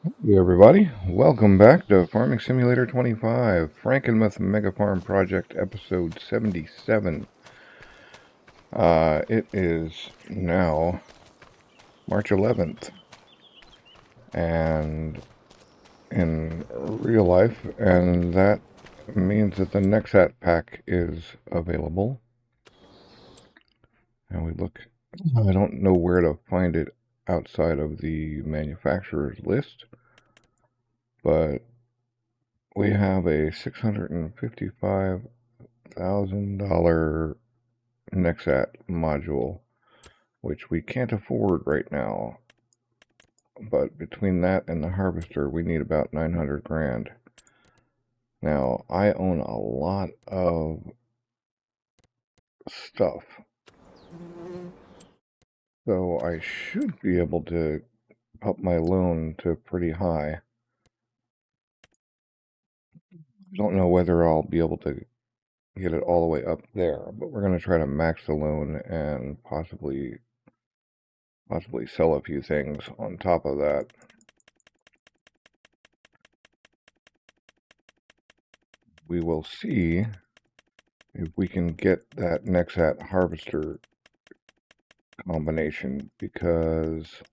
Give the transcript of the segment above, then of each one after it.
Hey everybody, welcome back to Farming Simulator 25, Frankenmuth Mega Farm Project episode 77. It is now March 11th, and in real life, and that means that the NEXAT pack is available. And I don't know where to find it outside of the manufacturer's list, but we have a $655,000 NEXAT module, which we can't afford right now. But between that and the harvester, we need about 900 grand. Now, I own a lot of stuff, so I should be able to up my loan to pretty high. I don't know whether I'll be able to get it all the way up there, but we're going to try to max the loan and possibly sell a few things on top of that. We will see if we can get that NEXAT harvester combination, because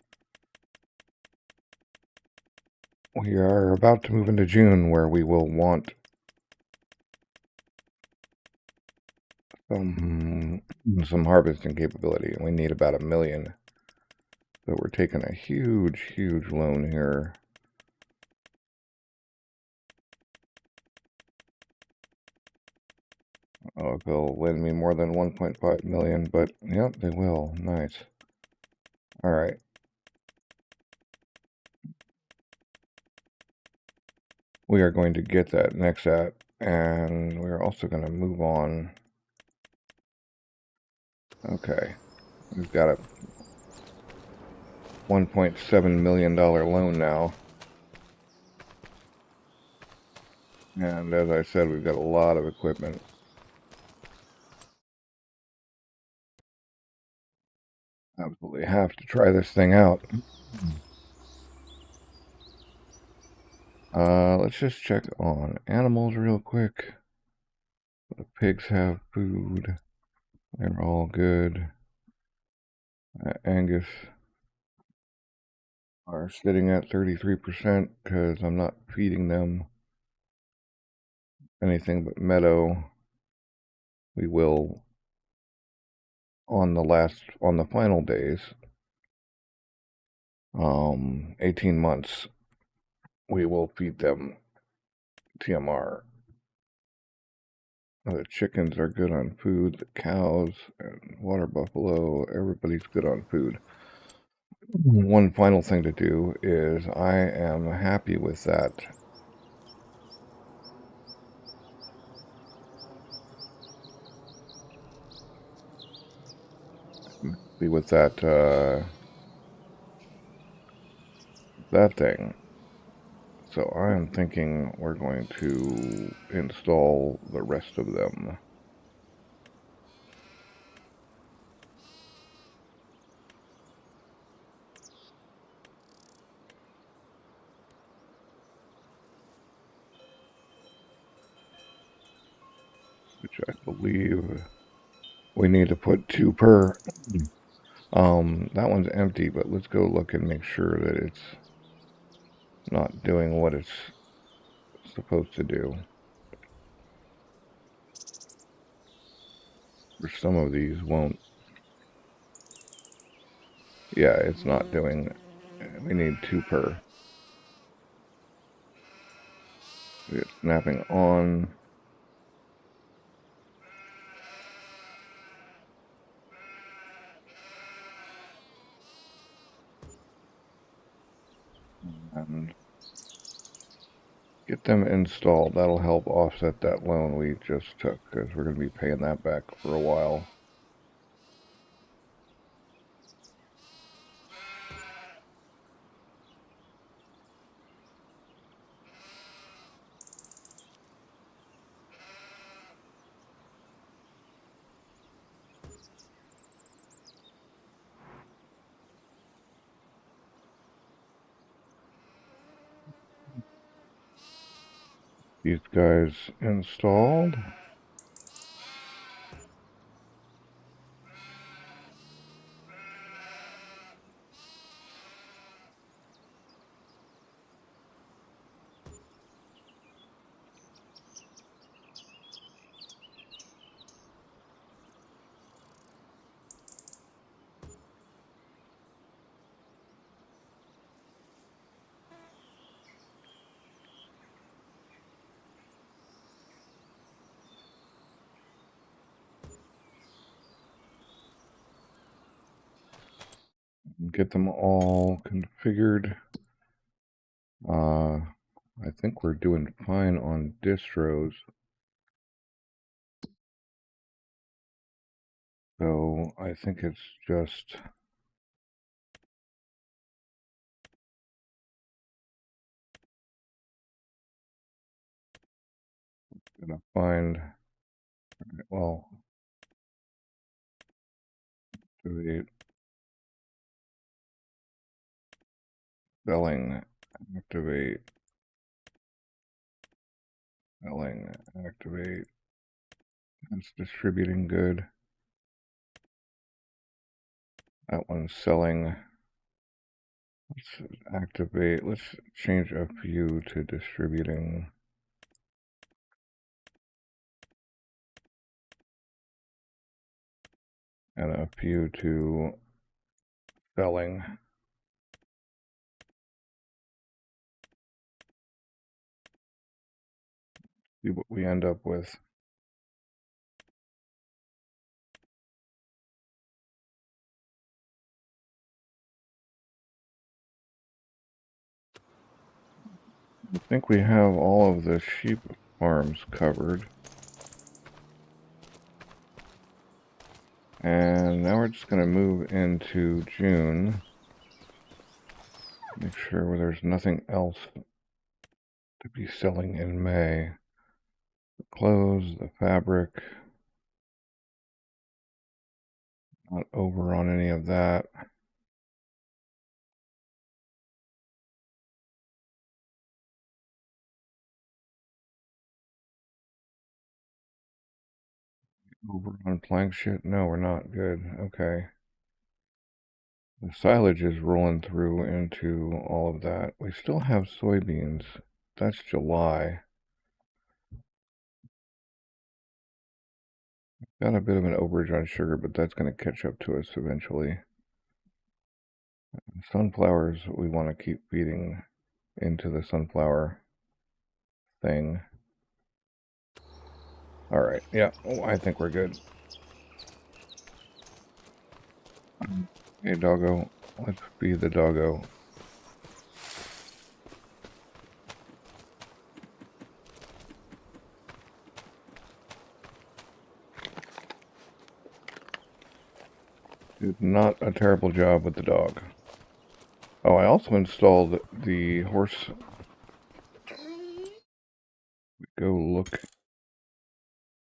we are about to move into June where we will want some harvesting capability, and we need about $1 million. So we're taking a huge loan here. Oh, they'll lend me more than 1.5 million, but yep, they will. Nice. All right. We are going to get that NEXAT, and we're also going to move on. Okay. We've got a $1.7 million loan now. And as I said, we've got a lot of equipment. Absolutely have to try this thing out. Let's just check on animals real quick. The pigs have food. They're all good. Angus are sitting at 33% because I'm not feeding them anything but meadow. We will on the final days, 18 months, we will feed them TMR. The chickens are good on food, the cows and water buffalo, everybody's good on food. One final thing to do is I am happy with that. With that thing. So I am thinking we're going to install the rest of them. Which I believe we need to put 2 per. That one's empty, but let's go look and make sure that it's not doing what it's supposed to do. For some of these won't. Yeah, it's not doing. We need 2 per. It's snapping on. And get them installed. That'll help offset that loan we just took, because we're going to be paying that back for a while. these guys installed. Get them all configured. I think we're doing fine on distros. So I think it's just gonna find, well, activate selling, activate selling, activate. That's distributing good. That one's selling. Let's activate, let's change a few to distributing. And a few to selling. See what we end up with. I think we have all of the sheep farms covered. And now we're just going to move into June. Make sure there's nothing else to be selling in May. The clothes, the fabric. Not over on any of that. Over on plank shit? No, we're not. Good. Okay. The silage is rolling through into all of that. We still have soybeans. That's July. Got a bit of an overage on sugar, but that's going to catch up to us eventually. Sunflowers, we want to keep feeding into the sunflower thing. All right. Yeah, I think we're good. Hey, doggo. Let's feed the doggo. Did not a terrible job with the dog. Oh, I also installed the horse. Go look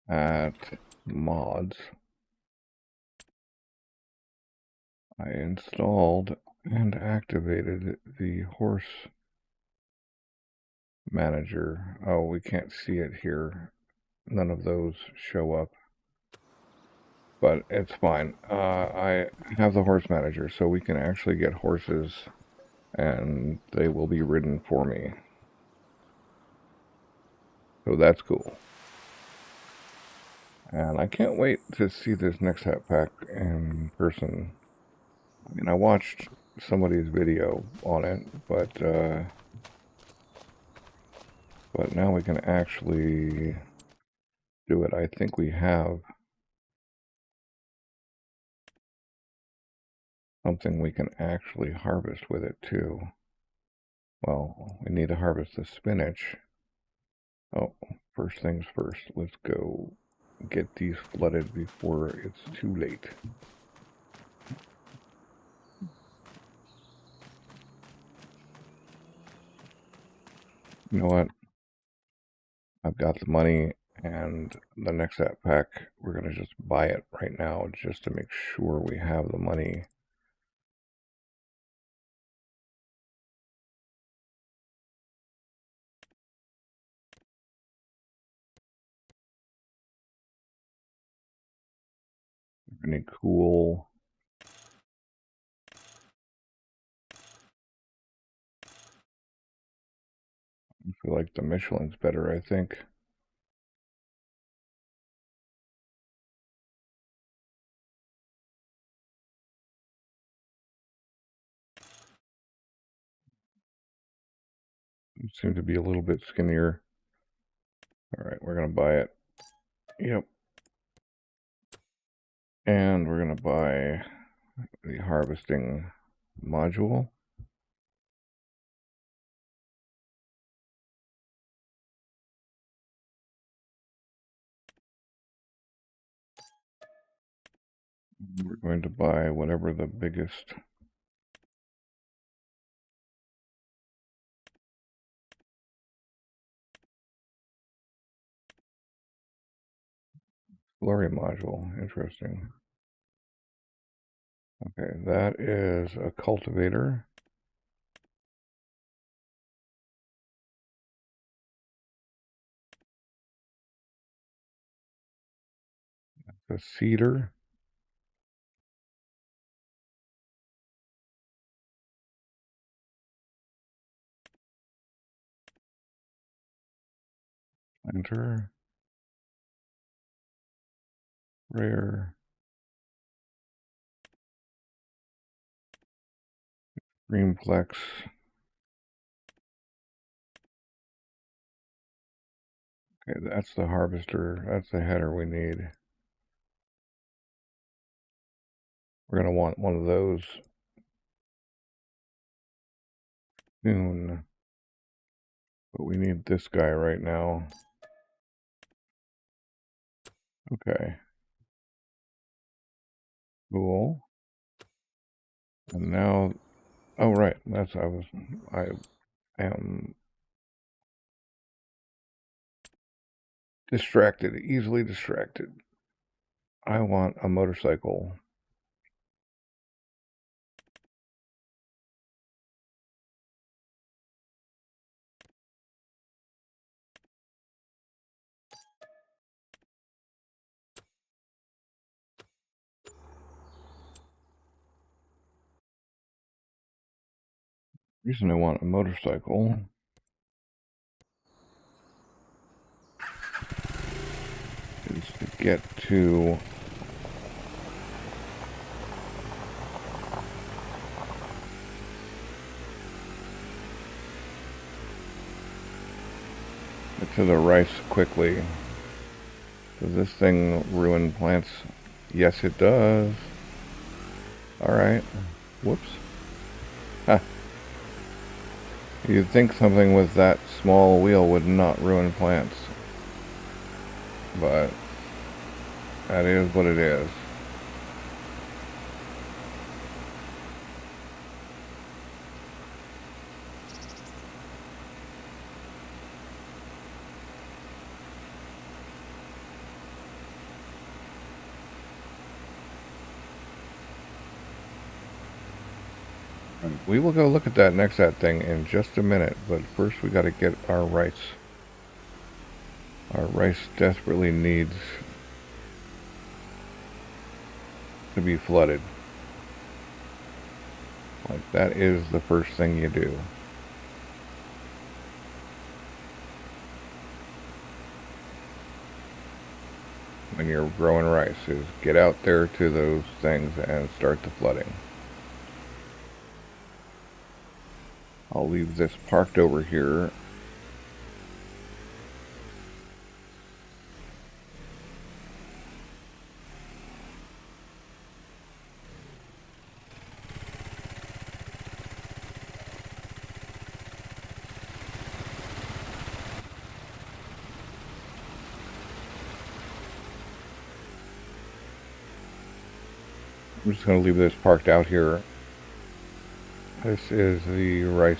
at mods. I installed and activated the horse manager. Oh, we can't see it here. None of those show up. But it's fine. I have the horse manager, so we can actually get horses and they will be ridden for me. So that's cool. And I can't wait to see this NEXAT pack in person. I mean, I watched somebody's video on it, but now we can actually do it. I think we have something we can actually harvest with it too. Well, we need to harvest the spinach. Oh, first things first, let's go get these flooded before it's too late. You know what? I've got the money and the NEXAT pack. We're going to just buy it right now just to make sure we have the money. Any cool? I feel like the Michelin's better, I think. It seemed to be a little bit skinnier. All right, we're gonna buy it. Yep. And we're gonna buy the harvesting module. We're going to buy whatever the biggest slurry module. Interesting. Okay, that is a cultivator. A seeder. Planter. Rare. Greenplex. Okay, that's the harvester. That's the header we need. We're going to want one of those soon. But we need this guy right now. Okay. Cool. And now, oh right, I am distracted, easily distracted. I want a motorcycle. The reason I want a motorcycle is to get to the rice quickly. Does this thing ruin plants? Yes, it does. Alright. Whoops. Huh. You'd think something with that small wheel would not ruin plants. But that is what it is. We will go look at that NEXAT thing in just a minute, but first we got to get our rice. Our rice desperately needs to be flooded. Like, that is the first thing you do. When you're growing rice, is get out there to those things and start the flooding. I'll leave this parked over here. I'm just going to leave this parked out here. This is the rice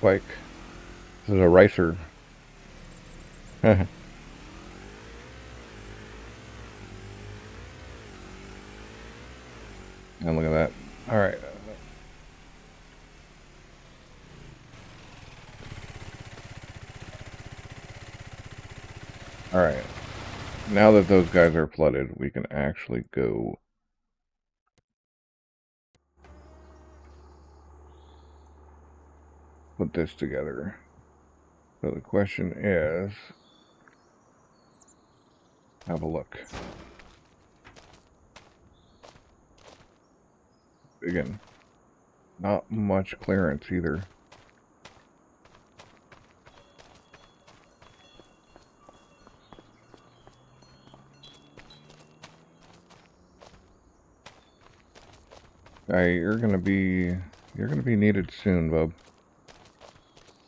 bike. This is a ricer. And look at that. All right. All right. now that those guys are flooded, we can actually go put this together. So the question is, have a look. Again, not much clearance either. You're gonna be needed soon, bub.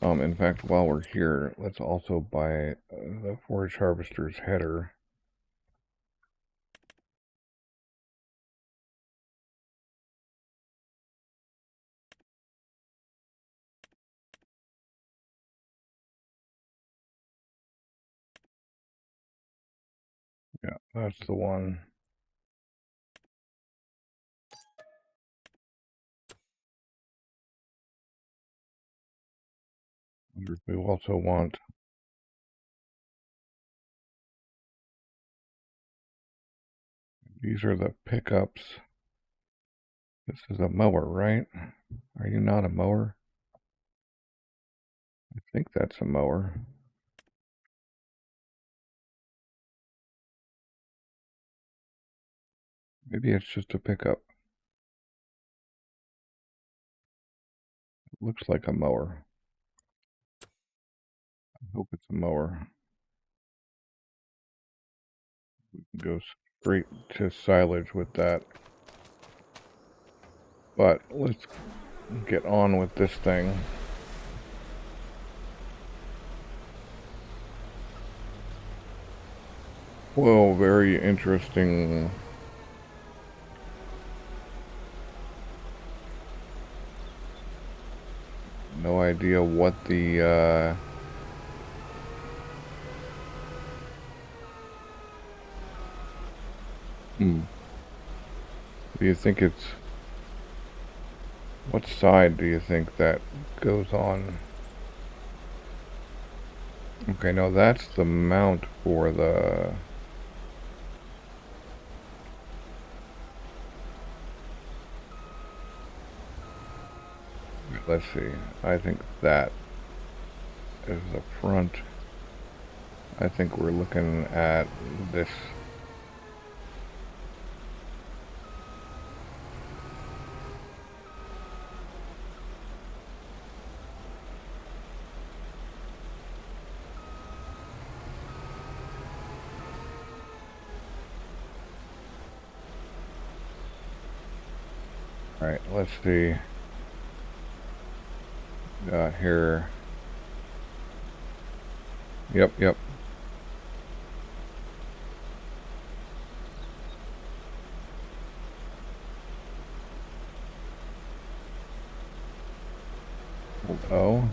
In fact, while we're here, let's also buy the forage harvester's header. Yeah, that's the one. We also want these are the pickups. This is a mower, right? Are you not a mower? I think that's a mower. Maybe it's just a pickup. It looks like a mower. I hope it's a mower. We can go straight to silage with that. But let's get on with this thing. Well, very interesting. No idea what the do you think it's, what side do you think that goes on? Okay, no, that's the mount for the, let's see, I think that is the front. I think we're looking at this. All right, let's see. Got here. Yep. O.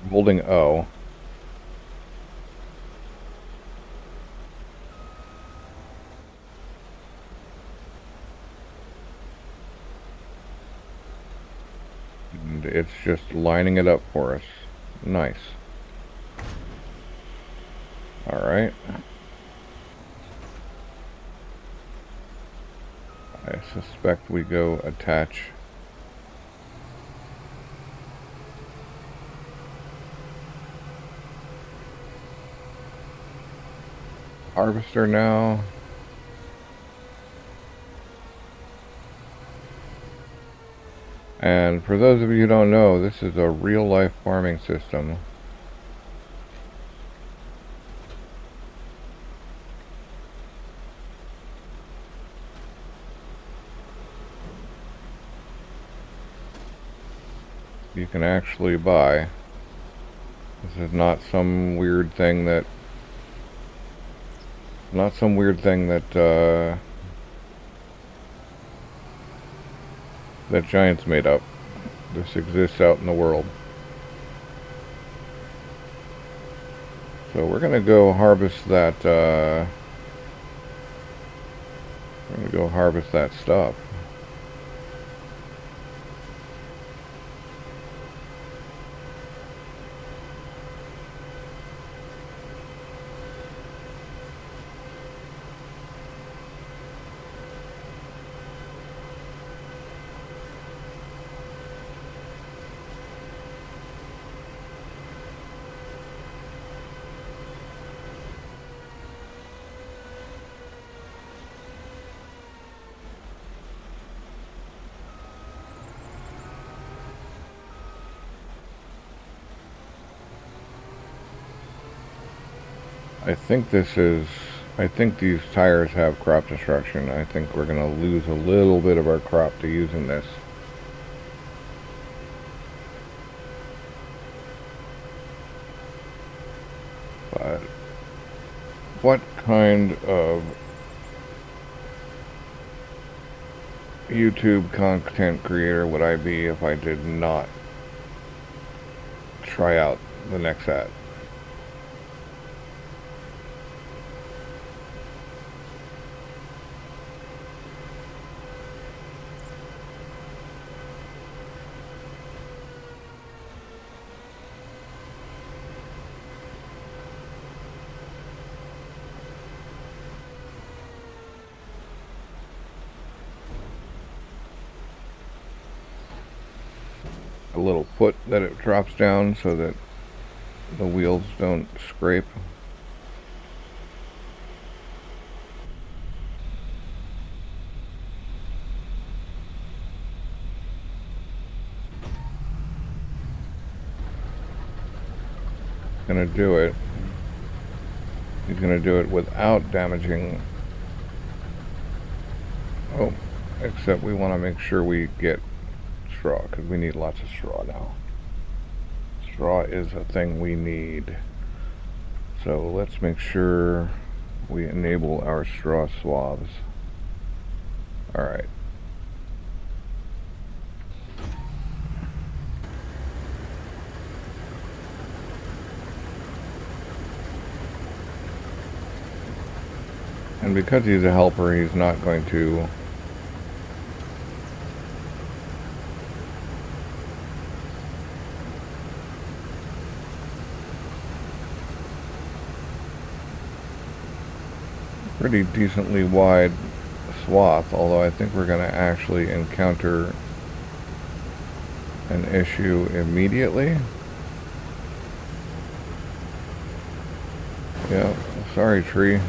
Holding O. And it's just lining it up for us. Nice. All right. I suspect we go attach. Harvester now. And for those of you who don't know, this is a real-life farming system. You can actually buy. This is not some weird thing that that Giants made up. This exists out in the world. So we're gonna go harvest that stuff. I think these tires have crop destruction. I think we're gonna lose a little bit of our crop to using this. But what kind of YouTube content creator would I be if I did not try out the NEXAT? A little foot that it drops down so that the wheels don't scrape. Gonna do it. He's gonna do it without damaging. Oh, except we want to make sure we get straw, because we need lots of straw now. Straw is a thing we need. So let's make sure we enable our straw swaths. Alright. And because he's a helper, he's not going to pretty decently wide swath, although I think we're going to actually encounter an issue immediately. Yeah, sorry tree.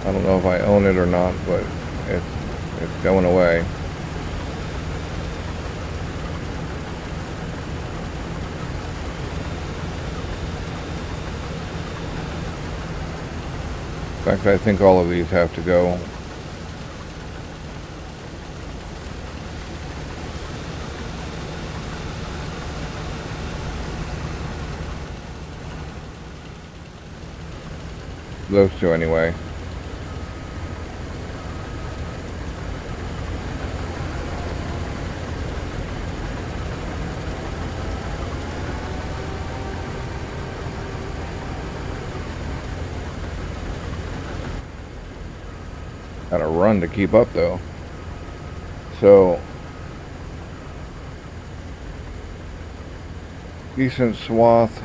I don't know if I own it or not, but it's going away. In fact, I think all of these have to go. Those two anyway. Gotta run to keep up though. So decent swath.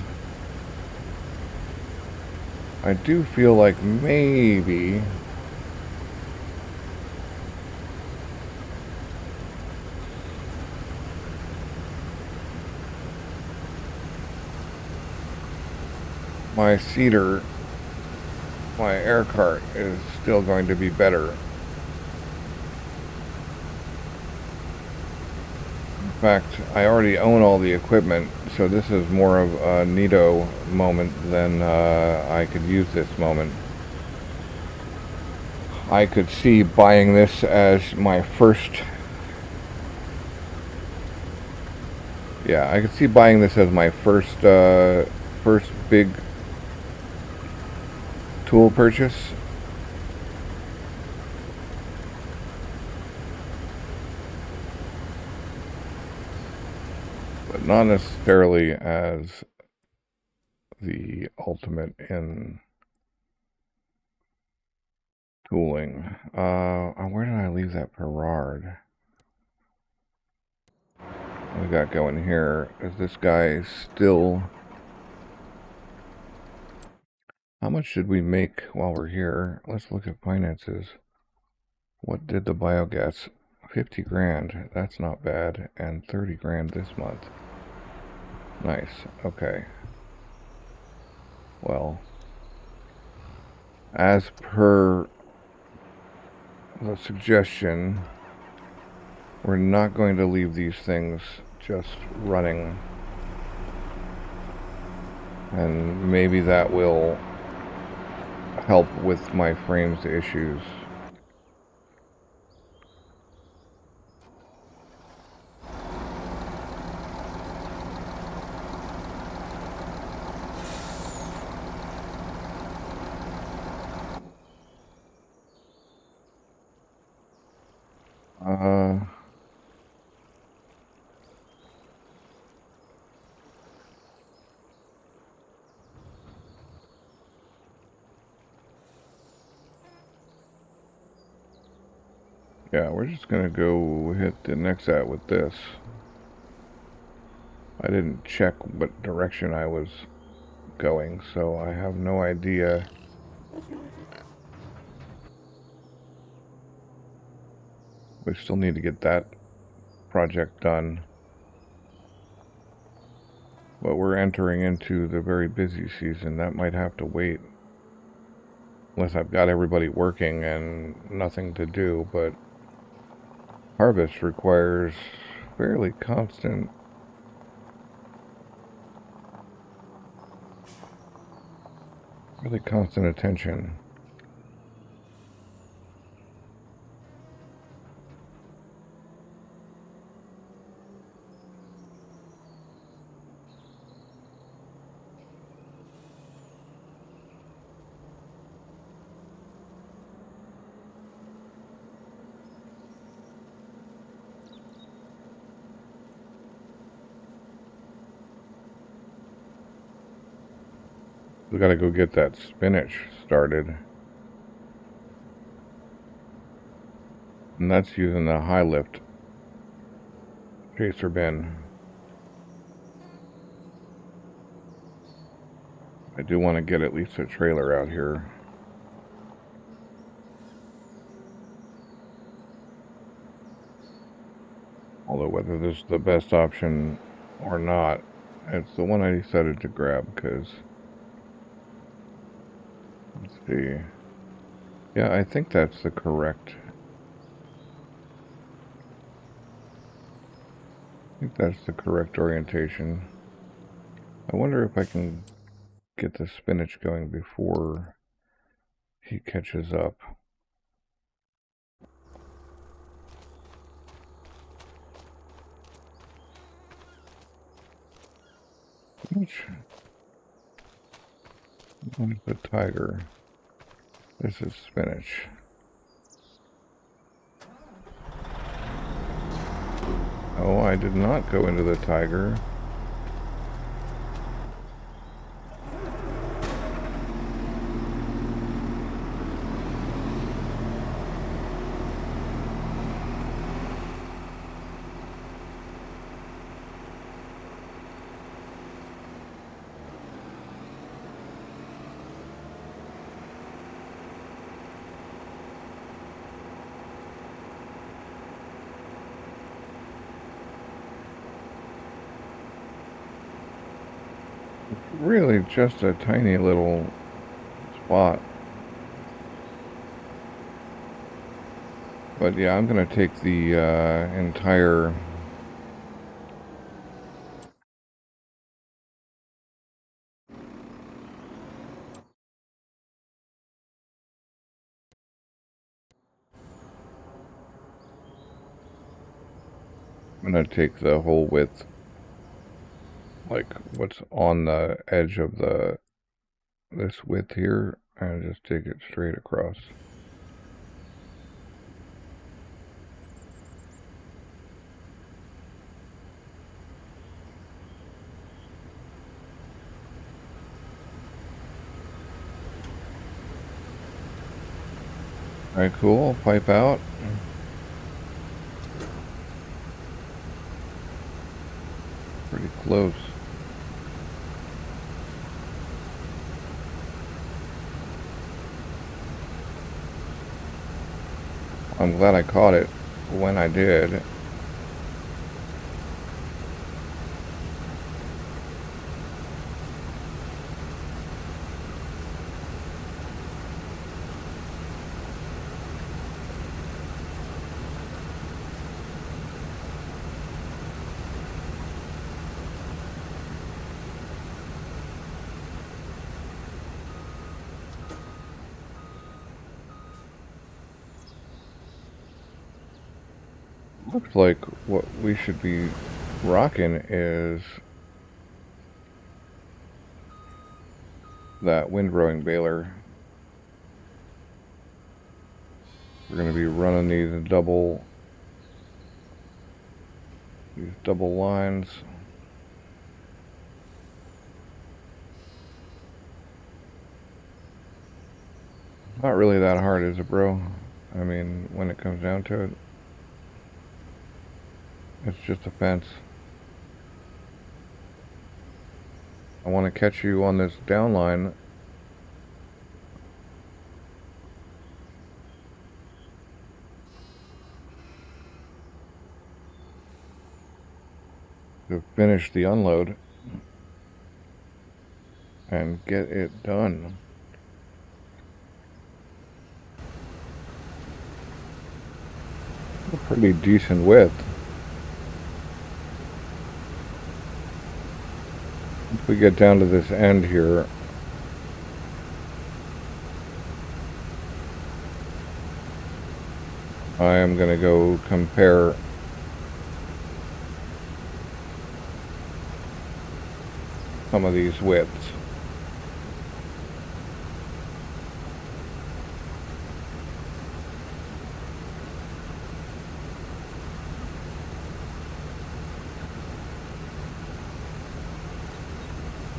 I do feel like maybe my seeder, my air cart, is still going to be better. In fact, I already own all the equipment, so this is more of a neato moment than I could use this moment. I could see buying this as my first... Yeah, I could see buying this as my first big tool purchase. But not necessarily as the ultimate in tooling. Where did I leave that Perard? What we got going here? Is this guy still... How much should we make while we're here? Let's look at finances. What did the biogas? 50 grand. That's not bad. And 30 grand this month. Nice. Okay. Well, as per the suggestion, we're not going to leave these things just running. And maybe that will help with my frames issues. Yeah, we're just gonna go hit the NEXAT with this. I didn't check what direction I was going, so I have no idea. We still need to get that project done. But we're entering into the very busy season. That might have to wait. Unless I've got everybody working and nothing to do, but harvest requires fairly constant attention. We gotta go get that spinach started. And that's using the high lift chaser bin. I do want to get at least a trailer out here. Although whether this is the best option or not, it's the one I decided to grab because, let's see. Yeah, I think that's the correct. I think that's the correct orientation. I wonder if I can get the spinach going before he catches up. What is the tiger? This is spinach. Oh, I did not go into the tiger. Really just a tiny little spot. But yeah, I'm going to take the entire I'm going to take the whole width, like what's on the edge of this width here, and just take it straight across. Alright, cool. Pipe out. Pretty close. I'm glad I caught it when I did. Looks like what we should be rocking is that windrowing baler. We're going to be running these double lines. Not really that hard, is it, bro? I mean, when it comes down to it, it's just a fence. I want to catch you on this downline. To finish the unload and get it done. A pretty decent width. If we get down to this end here, I am going to go compare some of these widths.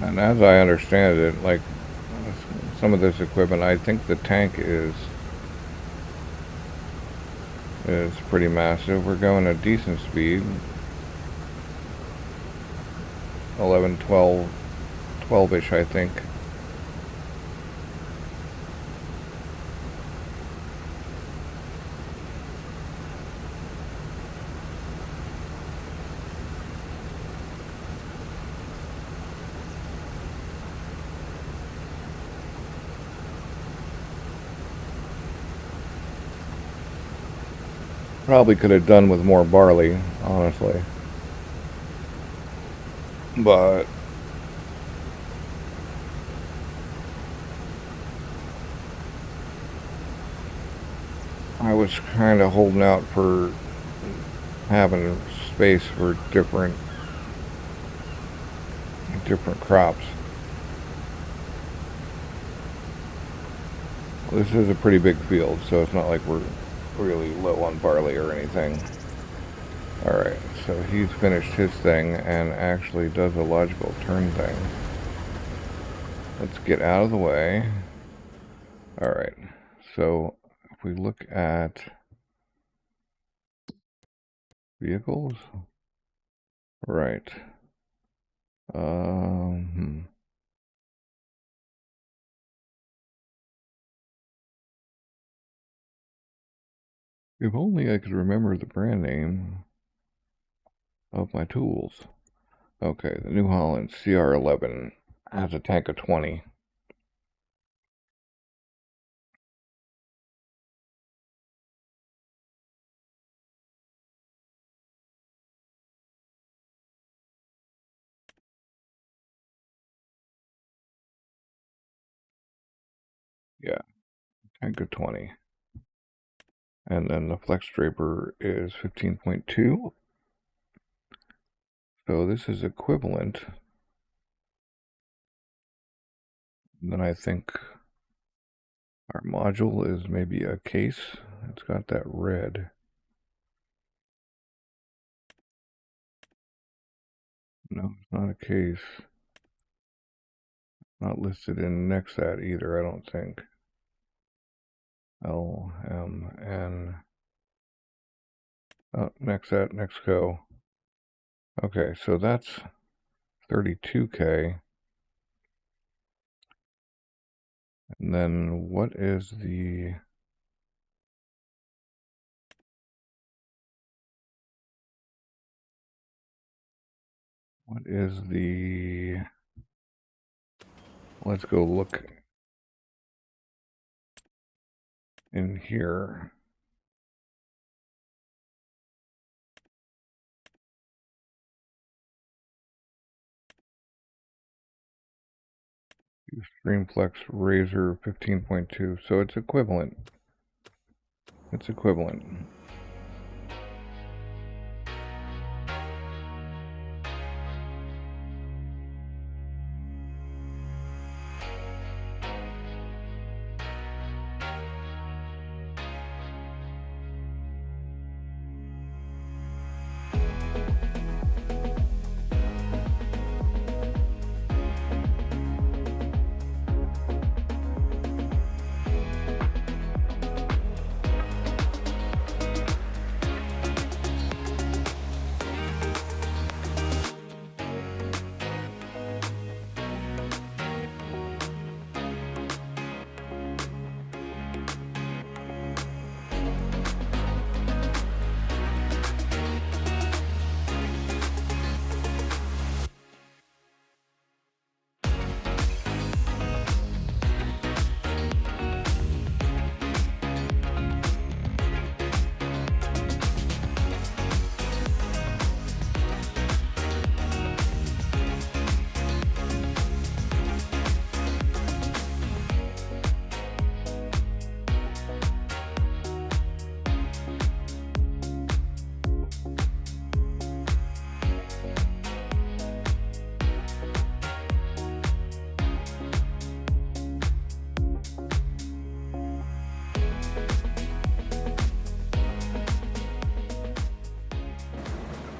And as I understand it, like some of this equipment, I think the tank is pretty massive. We're going at decent speed. 11, 12, 12-ish, I think. Probably could have done with more barley, honestly. But I was kind of holding out for having space for different crops. This is a pretty big field, so it's not like we're really low on barley or anything. Alright, so he's finished his thing and actually does a logical turn thing. Let's get out of the way. Alright, so if we look at vehicles, right. If only I could remember the brand name of my tools. Okay, the New Holland CR11 has a tank of 20. Yeah, tank of 20. And then the flex draper is 15.2. So this is equivalent. And then I think our module is maybe a case. It's got that red. No, it's not a case. Not listed in NEXAT either, I don't think. LMN. Oh, NEXAT, NEXCO. Okay, so that's 32K. And then what is the... Let's go look in here. Streamflex Razor 15.2, so it's equivalent. It's equivalent.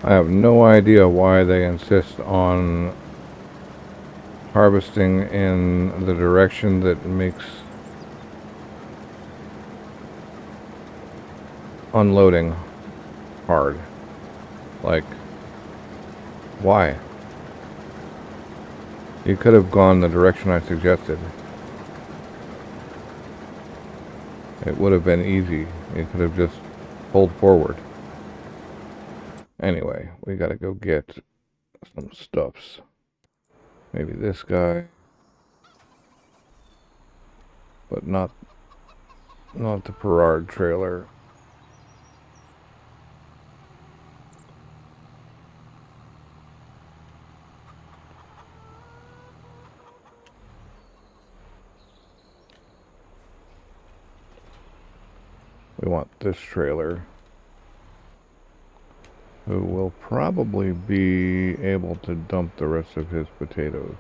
I have no idea why they insist on harvesting in the direction that makes unloading hard. Like, why? You could have gone the direction I suggested. It would have been easy. You could have just pulled forward. Anyway, we gotta go get some stuffs. Maybe this guy. But not the Perard trailer. We want this trailer, who will probably be able to dump the rest of his potatoes,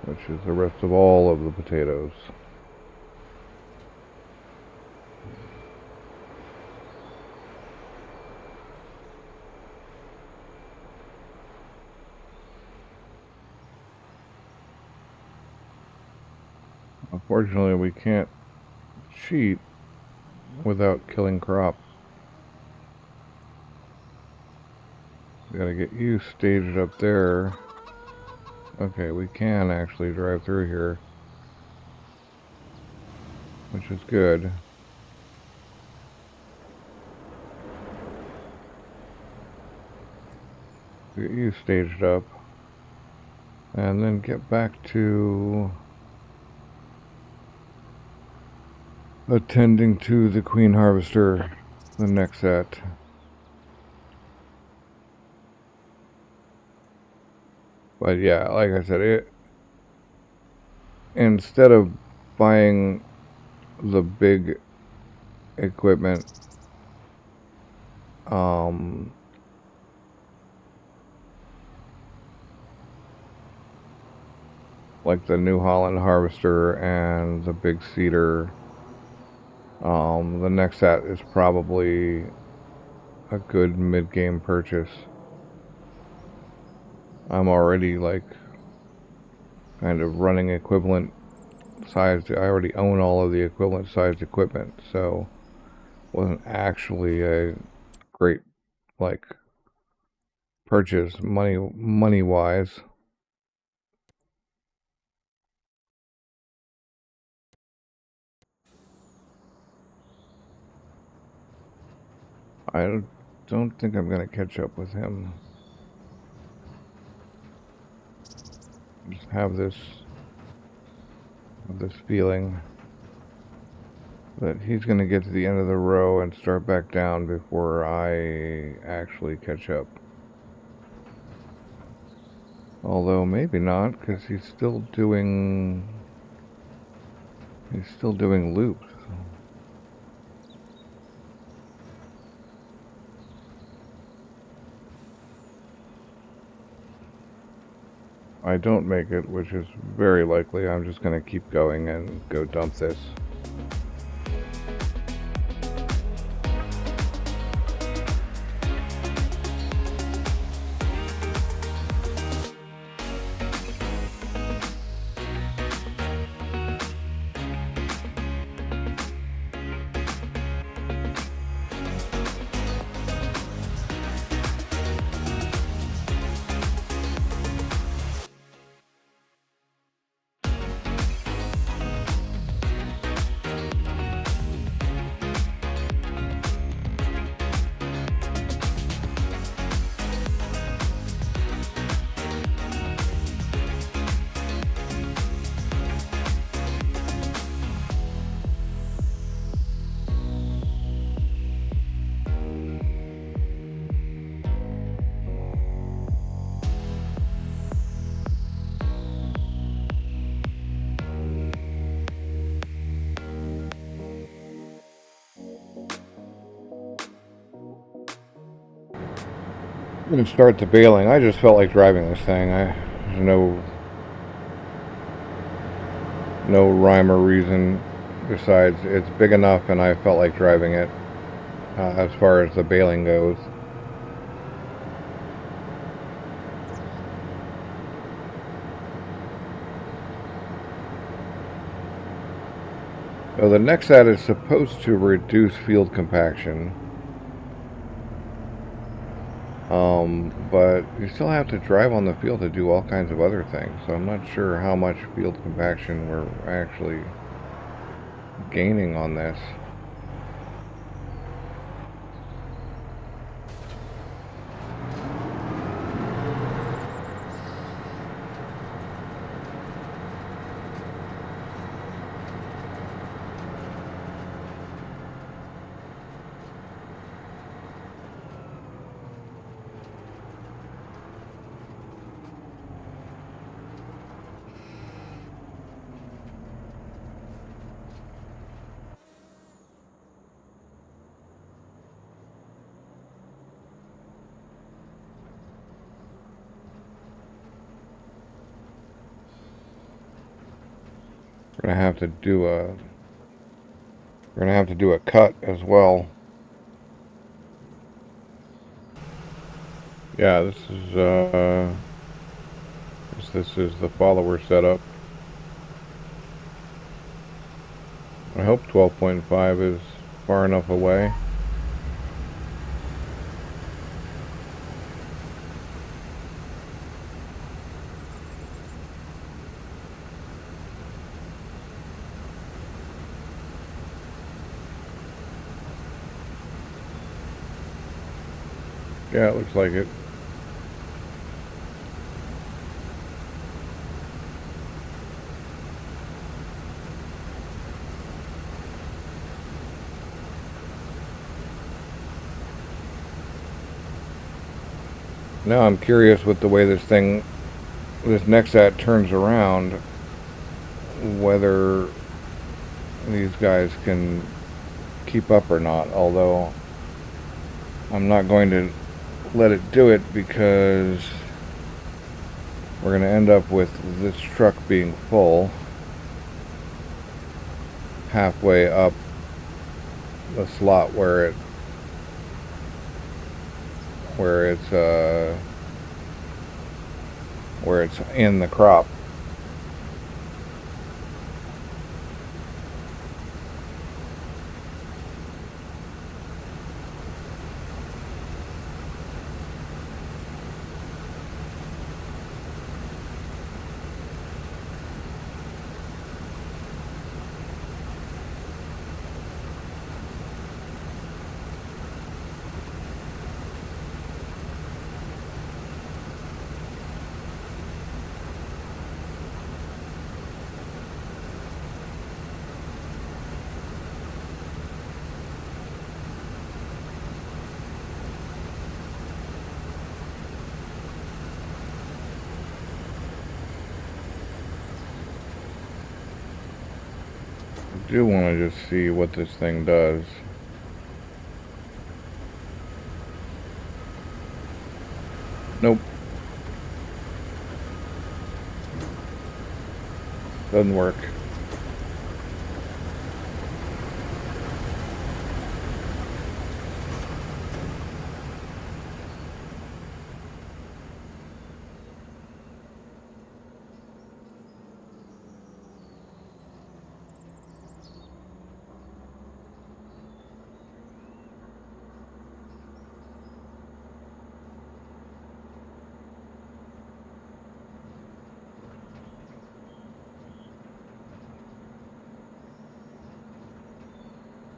which is the rest of all of the potatoes. Unfortunately, we can't cheat without killing crops. We gotta get you staged up there. Okay, we can actually drive through here, which is good. Get you staged up, and then get back to attending to the Queen Harvester, the NEXAT. But yeah, like I said, instead of buying the big equipment, like the New Holland Harvester and the big seeder, the NEXAT is probably a good mid-game purchase. I'm already like kind of running equivalent sized. I already own all of the equivalent sized equipment, so it wasn't actually a great like purchase money wise. I don't think I'm gonna catch up with him. Just have this feeling that he's gonna get to the end of the row and start back down before I actually catch up. Although maybe not, because he's still doing loops. I don't make it, which is very likely. I'm just going to keep going and go dump this. I'm going to start the baling. I just felt like driving this thing. There's no rhyme or reason besides it's big enough and I felt like driving it as far as the baling goes. So the NEXAT is supposed to reduce field compaction. But you still have to drive on the field to do all kinds of other things. So I'm not sure how much field compaction we're actually gaining on this. We're gonna have to do a cut as well. Yeah, this is the follower setup. I hope 12.5 is far enough away. Yeah, it looks like it. Now I'm curious with the way this NEXAT turns around, whether these guys can keep up or not, although I'm not going to let it do it because we're going to end up with this truck being full halfway up the slot where it's in the crop. I do want to just see what this thing does. Nope. Doesn't work.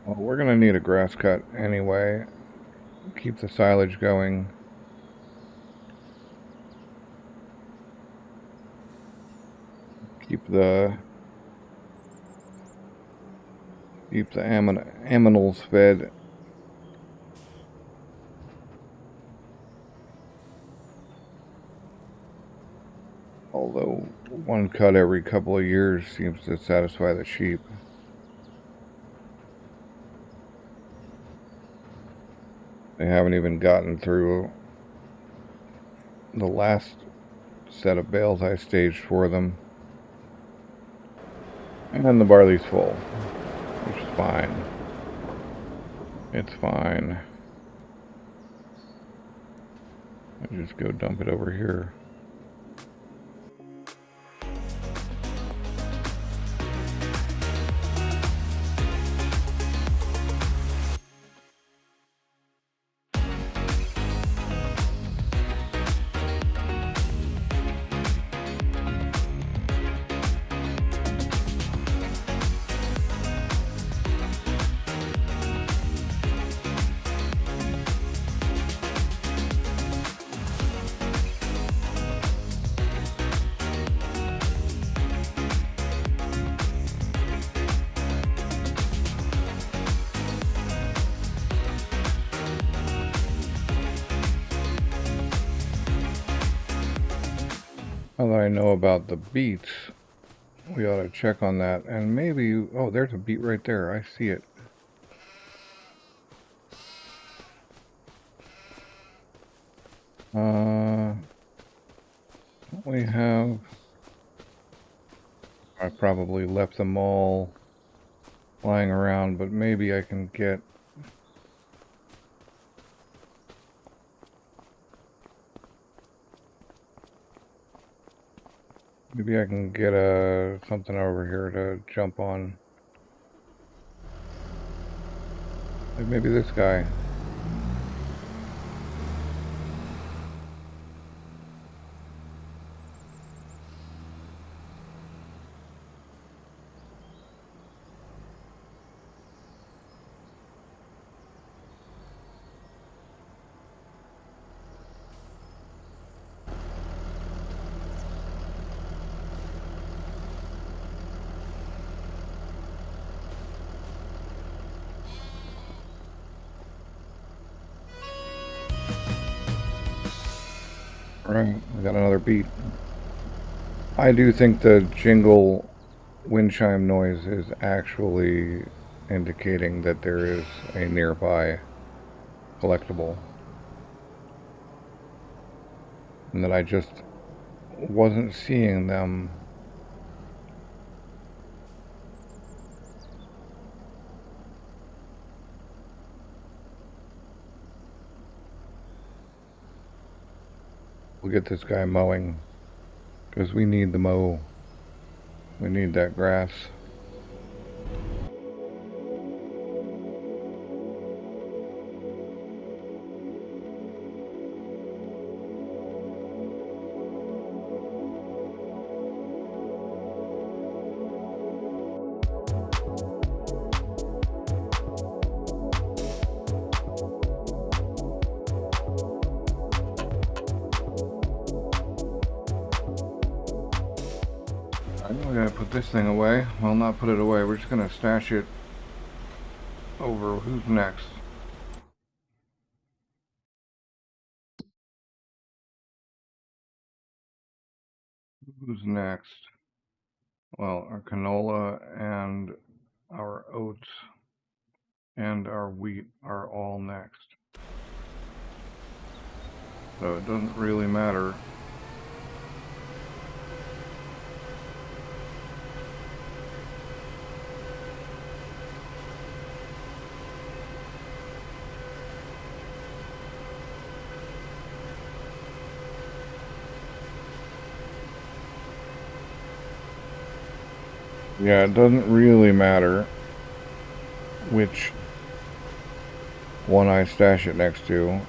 Well, we're going to need a grass cut anyway. Keep the silage going. Keep the aminals fed. Although one cut every couple of years seems to satisfy the sheep. They haven't even gotten through the last set of bales I staged for them. And the barley's full, which is fine. It's fine. I just go dump it over here. Now that I know about the beets, we ought to check on that. And maybe... Oh, there's a beet right there. I see it. We have... I probably left them all lying around, but maybe I can get... Maybe I can get something over here to jump on. Like maybe this guy. Right, we got another beat. I do think the jingle wind chime noise is actually indicating that there is a nearby collectible. And that I just wasn't seeing them. We'll get this guy mowing, because we need the mow. We need that grass. I'm gonna put this thing away. Well, not put it away. We're just gonna stash it over. Who's next? Who's next? Well, our canola and our oats and our wheat are all next. So it doesn't really matter. Yeah, it doesn't really matter which one I stash it next to. It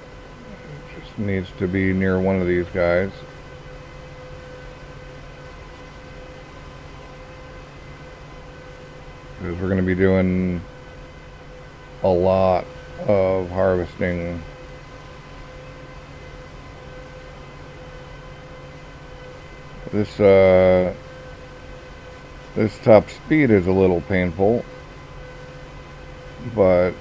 just needs to be near one of these guys. Because we're going to be doing a lot of harvesting. This top speed is a little painful, but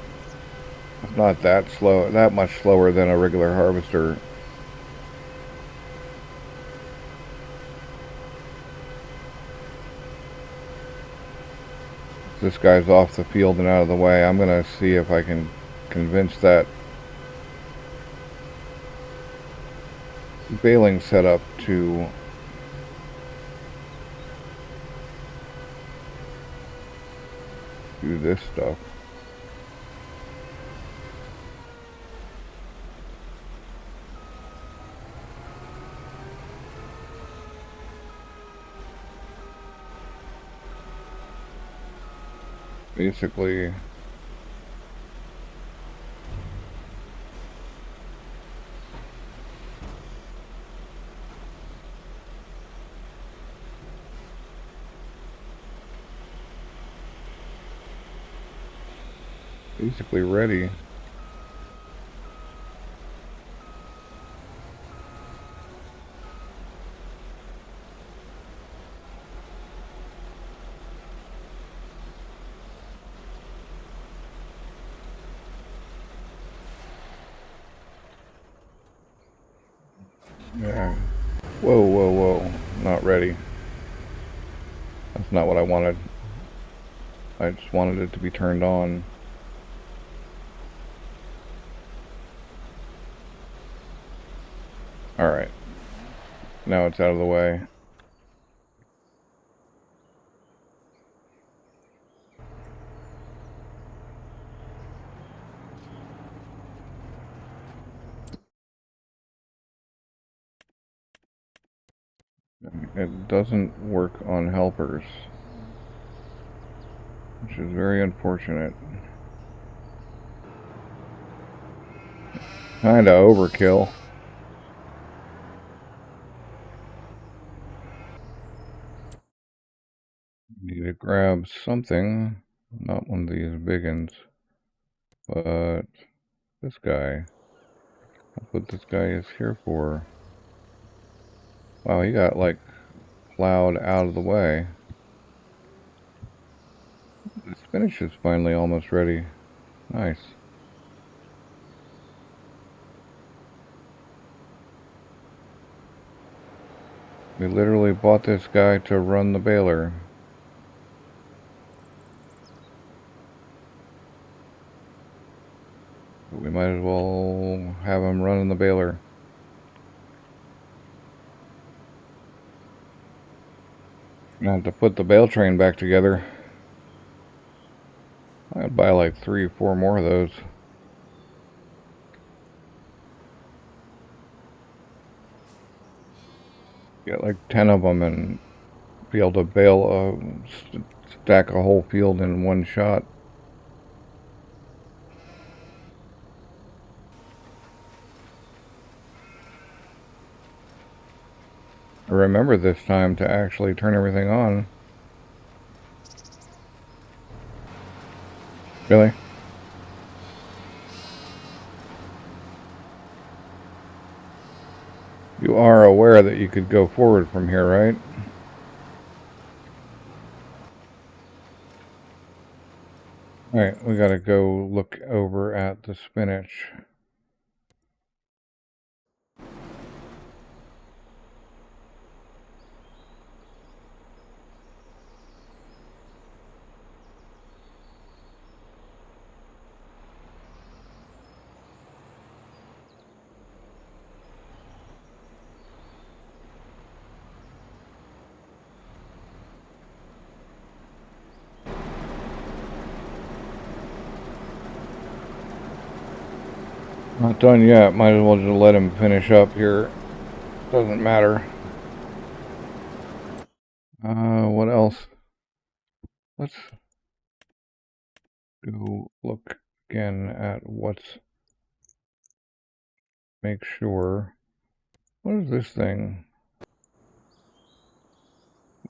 it's not that slow, that much slower than a regular harvester. This guy's off the field and out of the way. I'm gonna see if I can convince that baling setup to do this stuff. Basically, ready. Yeah. Whoa, whoa, whoa. not ready. That's not what I wanted. I just wanted it to be turned on. Alright. Now it's out of the way. It doesn't work on helpers, which is very unfortunate. Kinda overkill. Need to grab something, not one of these big ones, but this guy. That's what this guy is here for. Wow, he got like plowed out of the way. The spinach is finally almost ready. Nice. We literally bought this guy to run the baler. But we might as well have him running the baler. I have to put the bale train back together. I'd buy like 3 or 4 more of those. Get like 10 of them and be able to bale, stack a whole field in one shot. I remember this time to actually turn everything on. Really? You are aware that you could go forward from here, right? Alright, we gotta go look over at the spinach. Not done yet. Might as well just let him finish up here. Doesn't matter. What else? Let's go look again at what's... Make sure... What is this thing?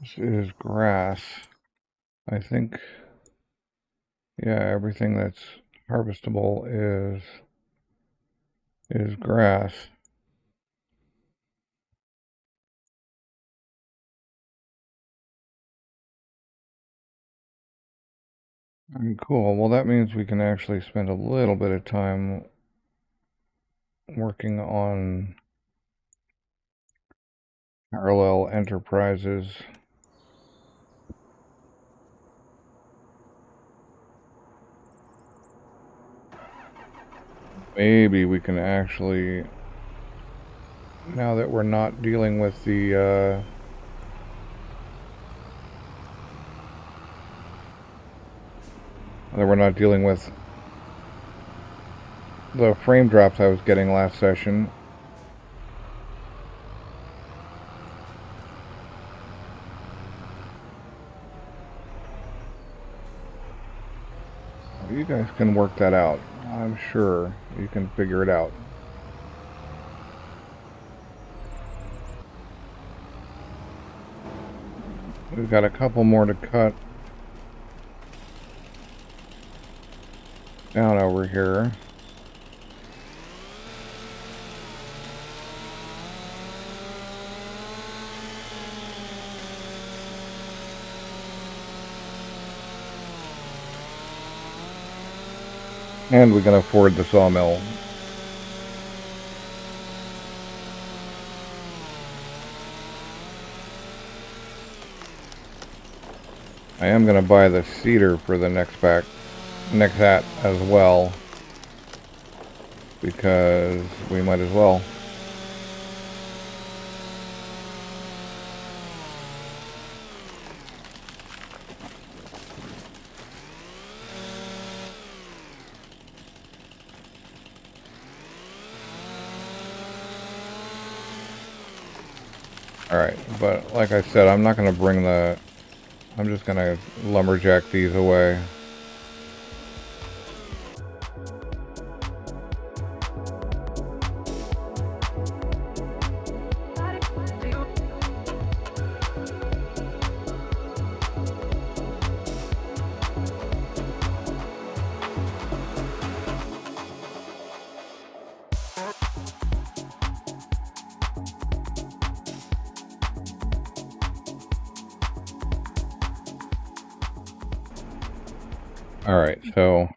This is grass. I think... Yeah, everything that's harvestable is grass. Alright, cool. Well, that means we can actually spend a little bit of time working on parallel enterprises. Maybe we can actually, now that we're not dealing with the the frame drops I was getting last session. You guys can work that out. I'm sure you can figure it out. We've got a couple more to cut down over here. And we can afford the sawmill. I am going to buy the cedar for the NEXAT as well, because we might as well. Alright, but like I said, I'm not going to bring I'm just going to lumberjack these away. Alright, so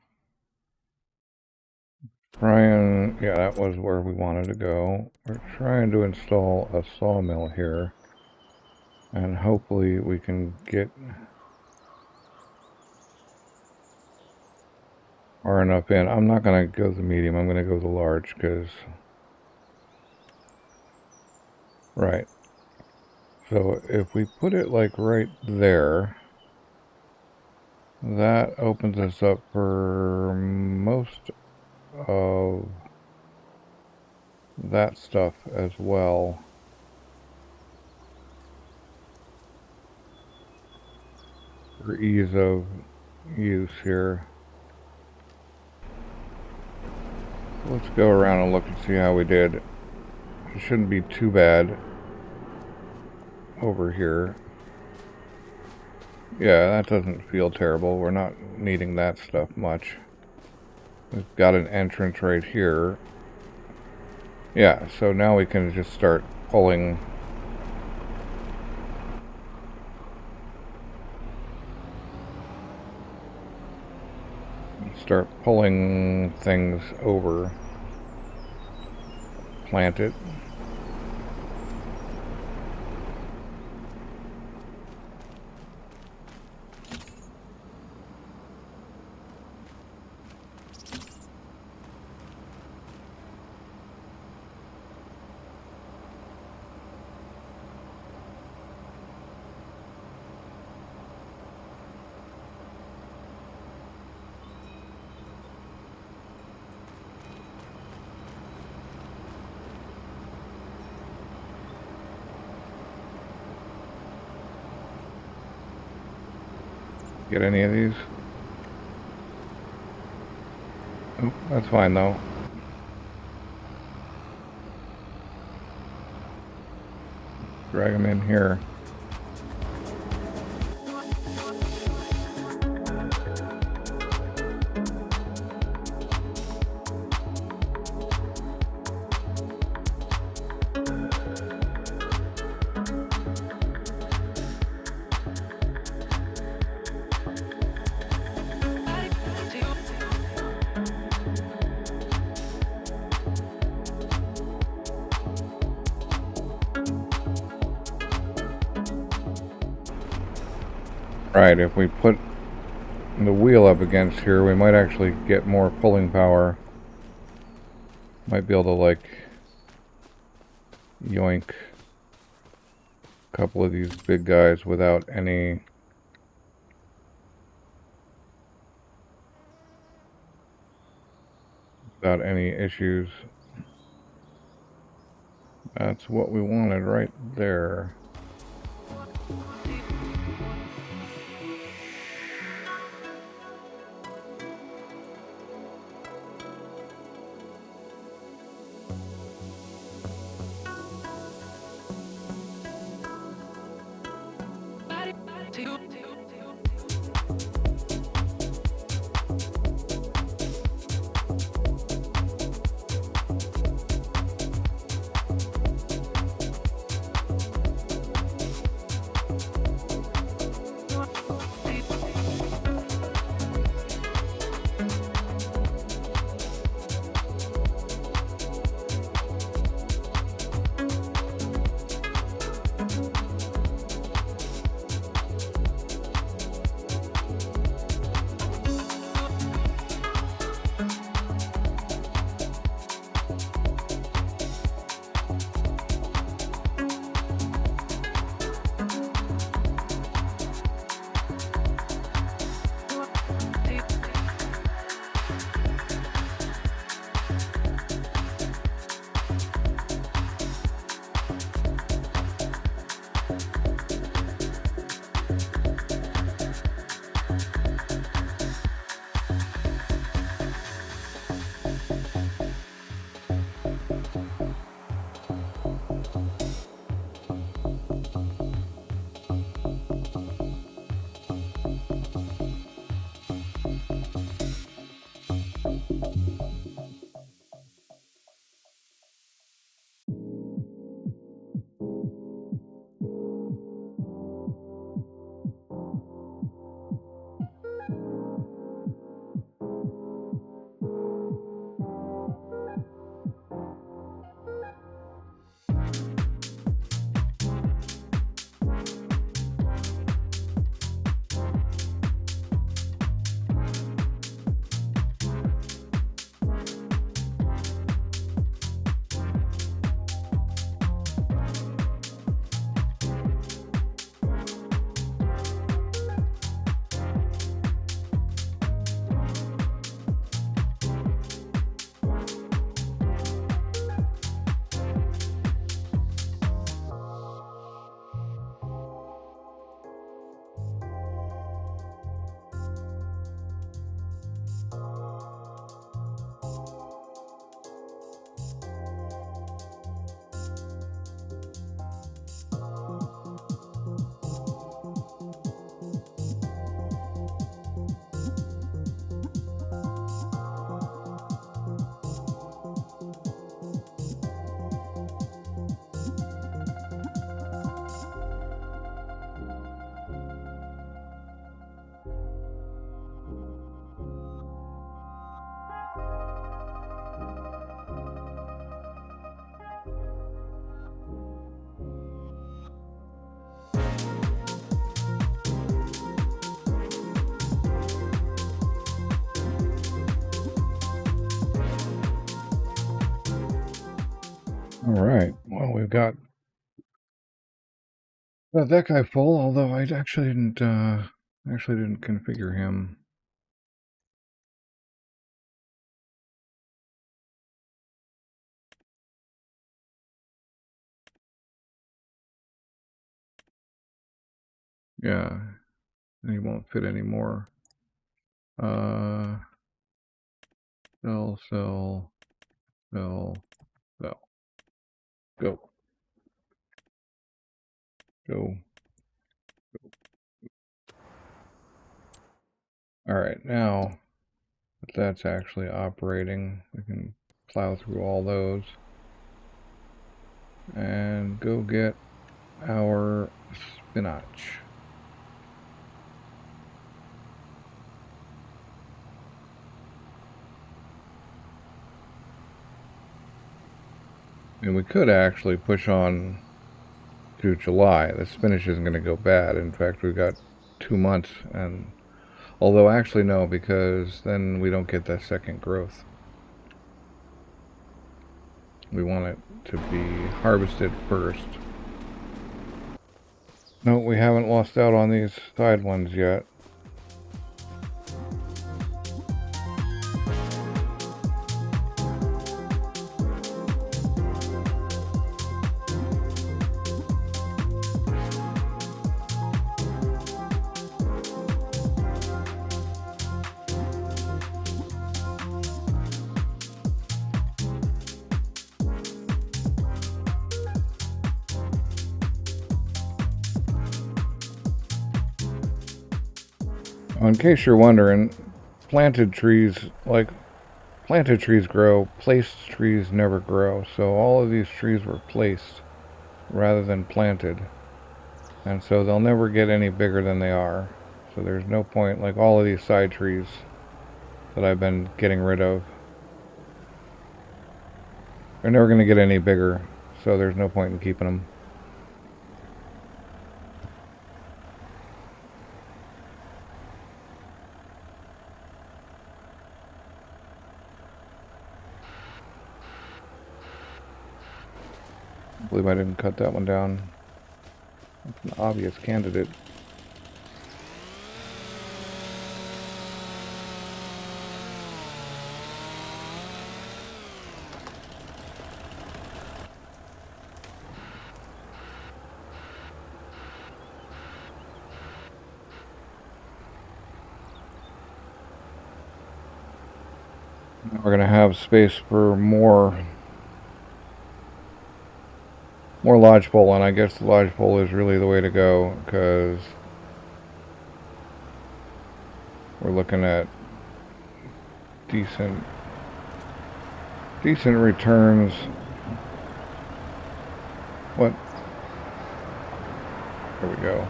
yeah, that was where we wanted to go. We're trying to install a sawmill here, and hopefully we can get far enough in. I'm not going to go the medium, I'm going to go the large, because... Right. So if we put it like right there, that opens us up for most of that stuff as well. For ease of use here. Let's go around and look and see how we did. It shouldn't be too bad over here. Yeah, that doesn't feel terrible. We're not needing that stuff much. We've got an entrance right here. Yeah, so now we can just start pulling. Start pulling things over. Plant it. Get any of these? Oh, that's fine though. Drag them in here. Right, if we put the wheel up against here, we might actually get more pulling power. Might be able to, like, yoink a couple of these big guys without any issues. That's what we wanted right there. All right. Well, we've got that guy full. Although I actually didn't configure him. Yeah, he won't fit anymore. Sell, sell, sell, sell. Go. Go. All right, now that that's actually operating, we can plow through all those and go get our spinach. And we could actually push on to July. The spinach isn't going to go bad. In fact, we've got 2 months, and although actually no, because then we don't get that second growth. We want it to be harvested first. No, we haven't lost out on these side ones yet. In case you're wondering, planted trees grow, placed trees never grow. So all of these trees were placed rather than planted. And so they'll never get any bigger than they are. So there's no point, like all of these side trees that I've been getting rid of, they're never going to get any bigger. So there's no point in keeping them. believe I didn't cut that one down. It's an obvious candidate. We're gonna have space for more lodgepole, and I guess the lodgepole is really the way to go, because we're looking at decent returns. What? There we go.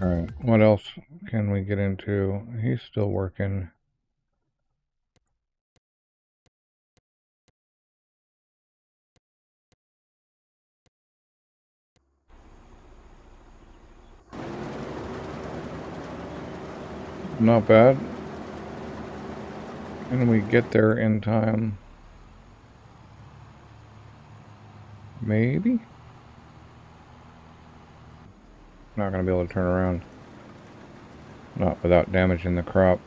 Alright, what else can we get into? He's still working. Not bad. Can we get there in time? Maybe? Not gonna be able to turn around. Not without damaging the crop.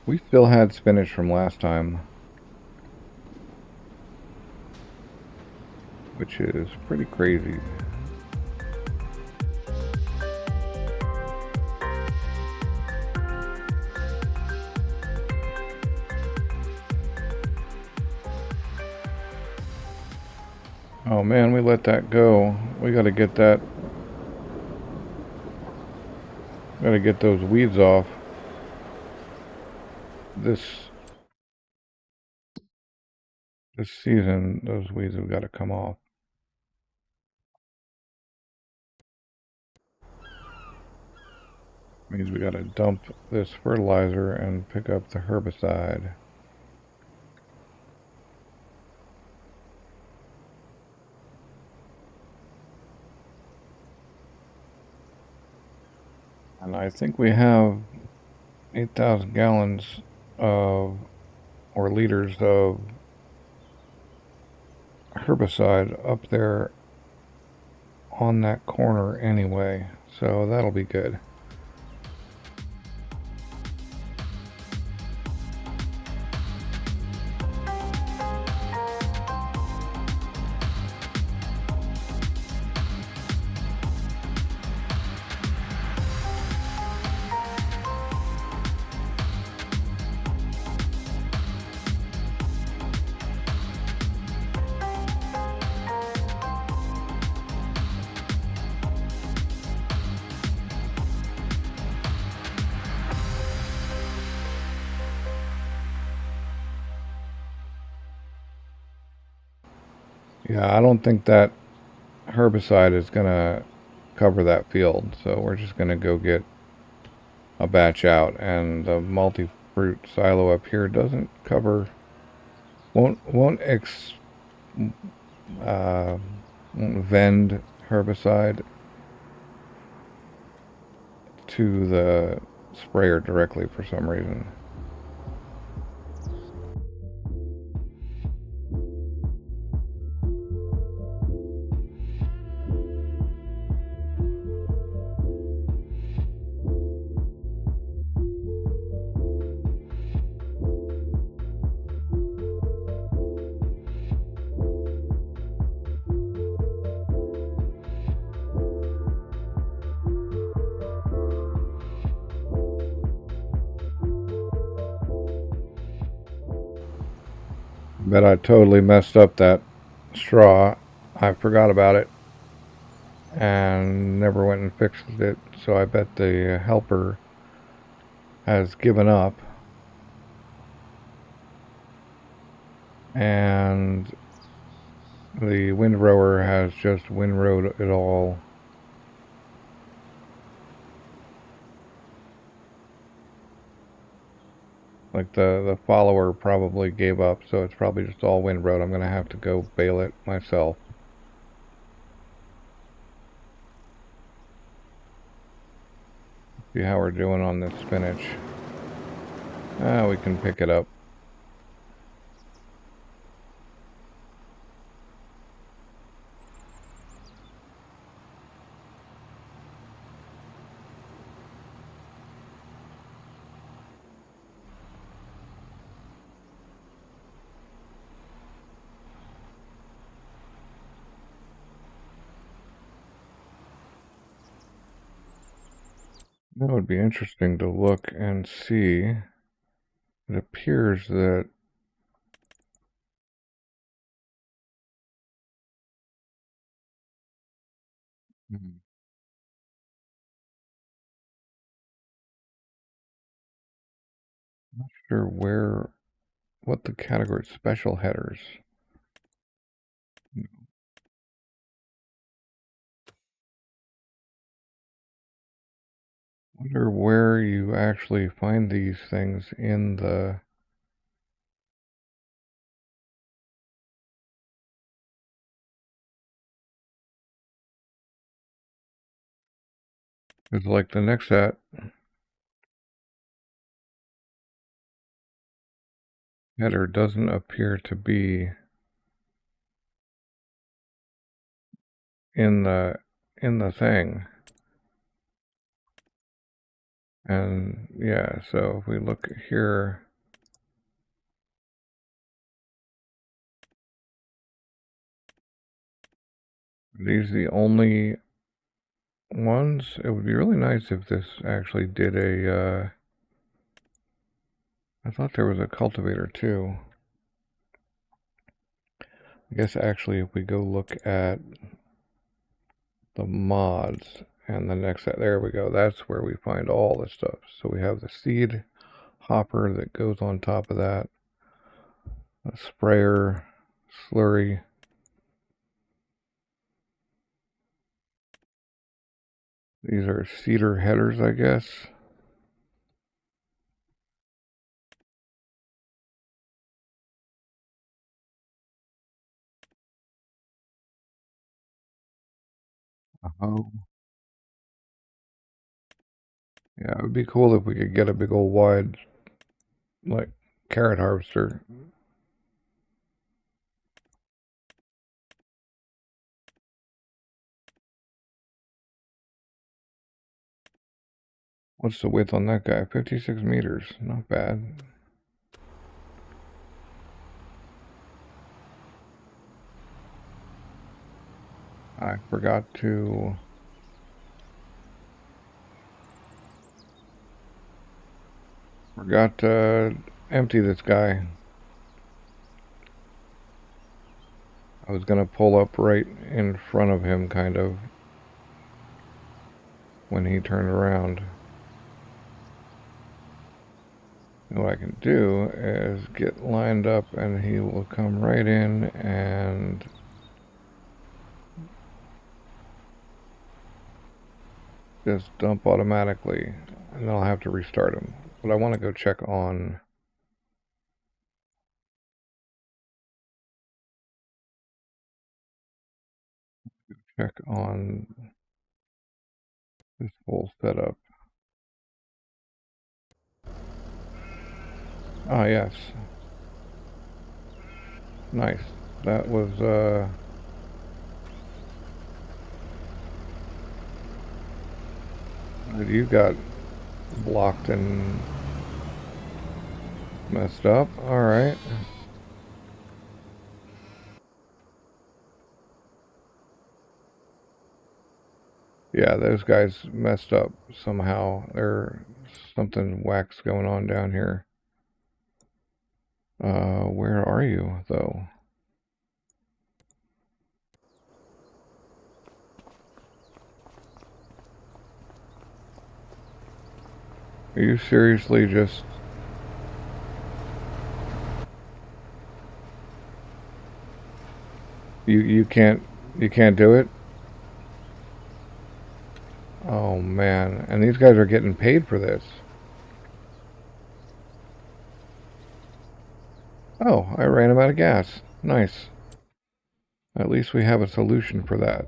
We still had spinach from last time, which is pretty crazy. Oh man, we let that go. We gotta get that. Gotta get those weeds off. This season, those weeds have got to come off. Means we got to dump this fertilizer and pick up the herbicide. And I think we have 8,000 gallons of, or liters of herbicide up there on that corner anyway, so that'll be good. Yeah, I don't think that herbicide is gonna cover that field, so we're just gonna go get a batch out, and the multi-fruit silo up here doesn't cover, won't vend herbicide to the sprayer directly for some reason. Bet I totally messed up that straw. I forgot about it and never went and fixed it. So I bet the helper has given up and the windrower has just windrowed it all. Like the follower probably gave up, so it's probably just all windrowed. I'm gonna have to go bale it myself. See how we're doing on this spinach. We can pick it up. That would be interesting to look and see. It appears that I'm not sure what the category special headers. Wonder where you actually find these things in the. It's like the NEXAT header doesn't appear to be in the thing. And yeah, so if we look here, are these the only ones? It would be really nice if this actually did a, I thought there was a cultivator too. I guess actually if we go look at the mods and the next, there we go, that's where we find all this stuff. So we have the seed hopper that goes on top of that, a sprayer, slurry. These are seeder headers, I guess. Oh. Yeah, it would be cool if we could get a big old wide, like, carrot harvester. What's the width on that guy? 56 meters. Not bad. I forgot to empty this guy. I was gonna pull up right in front of him, kind of, when he turned around. And what I can do is get lined up and he will come right in and just dump automatically, and then I'll have to restart him. But I want to go check on this whole setup. Ah, yes. Nice. That was, you got blocked and messed up. Alright. Yeah, those guys messed up somehow. There's something wax going on down here. Where are you, though? Are you seriously just... You can't do it? Oh man, and these guys are getting paid for this. Oh, I ran him out of gas. Nice. At least we have a solution for that.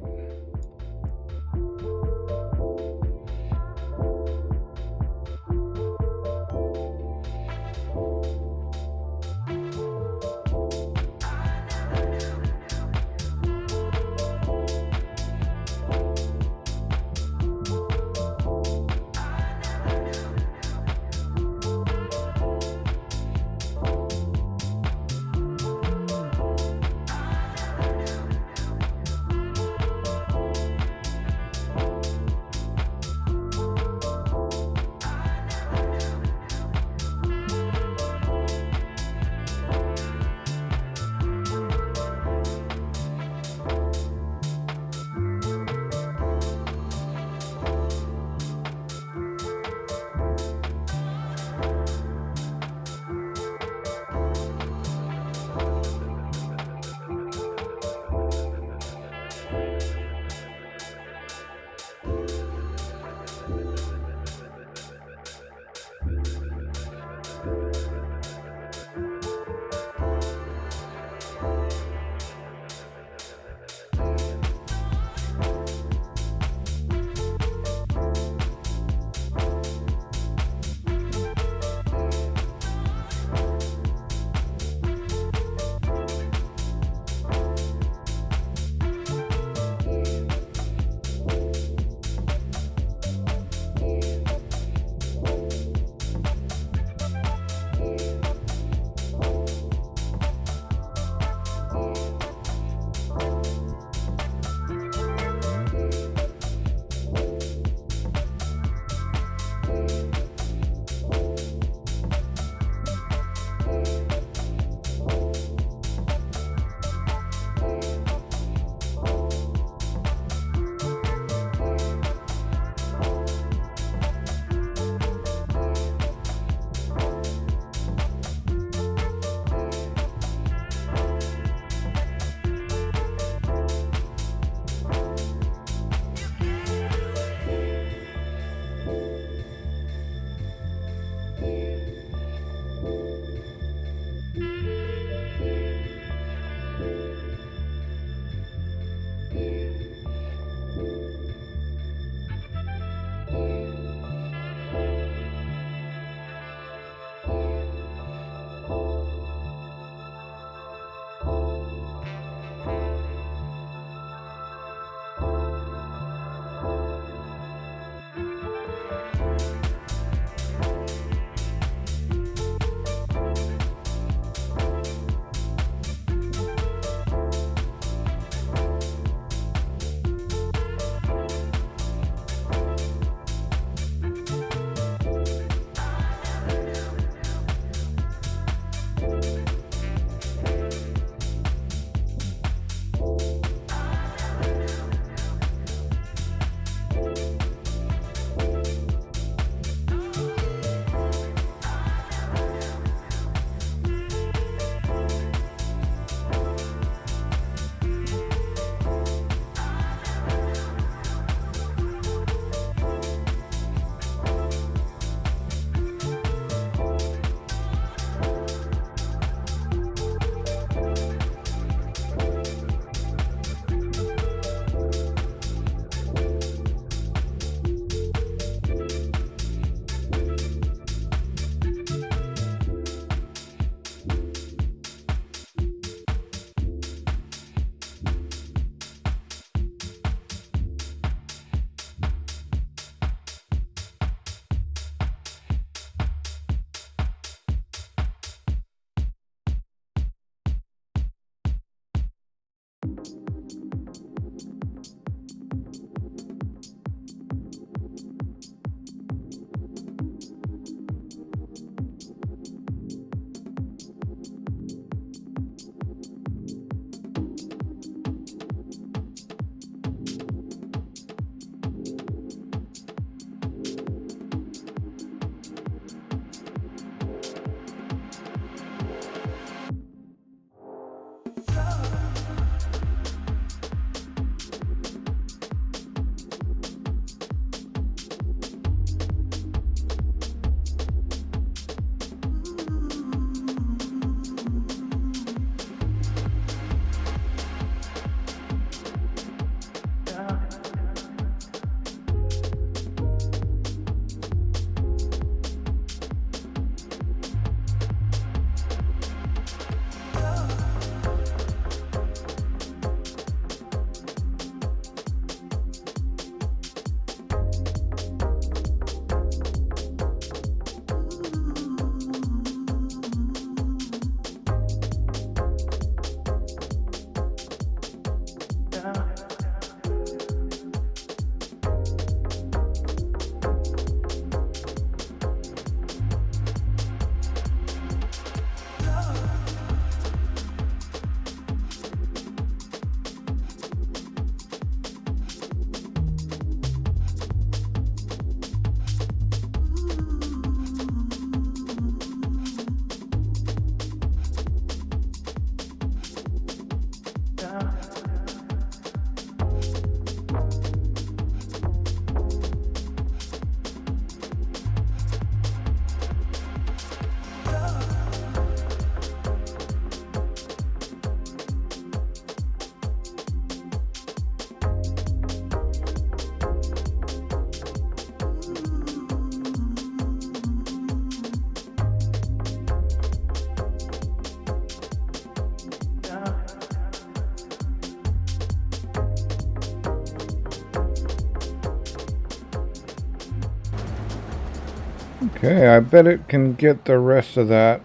Okay, I bet it can get the rest of that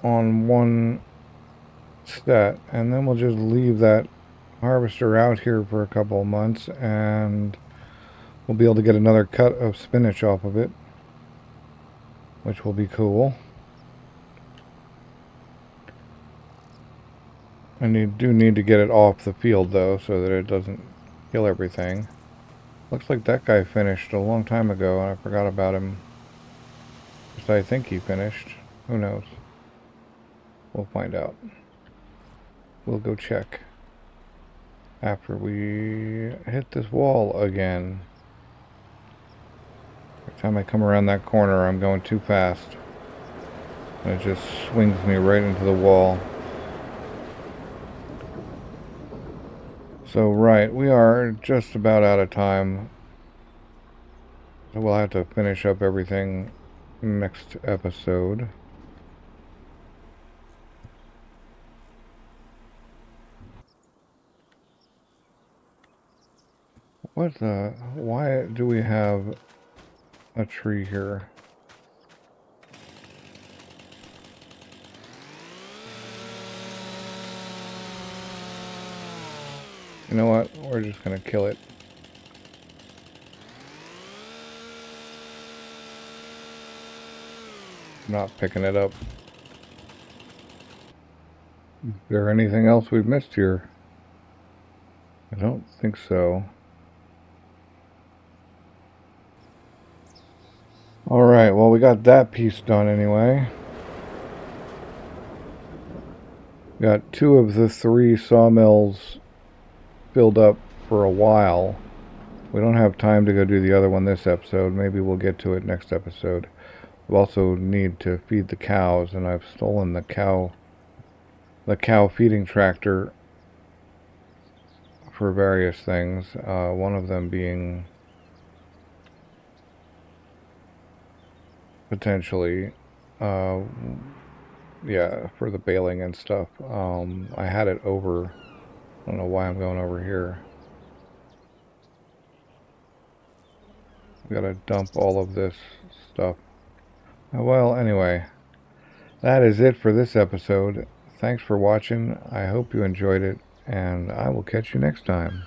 on one set, and then we'll just leave that harvester out here for a couple of months, and we'll be able to get another cut of spinach off of it, which will be cool. And you do need to get it off the field, though, so that it doesn't kill everything. Looks like that guy finished a long time ago, and I forgot about him. Because I think he finished. Who knows? We'll find out. We'll go check after we hit this wall again. Every time I come around that corner, I'm going too fast. And it just swings me right into the wall. So, right, we are just about out of time. So we'll have to finish up everything next episode. What the... Why do we have a tree here? You know what? We're just gonna kill it. I'm not picking it up. Is there anything else we've missed here? I don't think so. Alright, well, we got that piece done anyway. Got 2 of the 3 sawmills filled up for a while. We don't have time to go do the other one this episode. Maybe we'll get to it next episode. We also need to feed the cows, and I've stolen the cow feeding tractor for various things. One of them being potentially, yeah, for the baling and stuff. I had it over. I don't know why I'm going over here. We gotta dump all of this stuff. Well, anyway, that is it for this episode. Thanks for watching. I hope you enjoyed it, and I will catch you next time.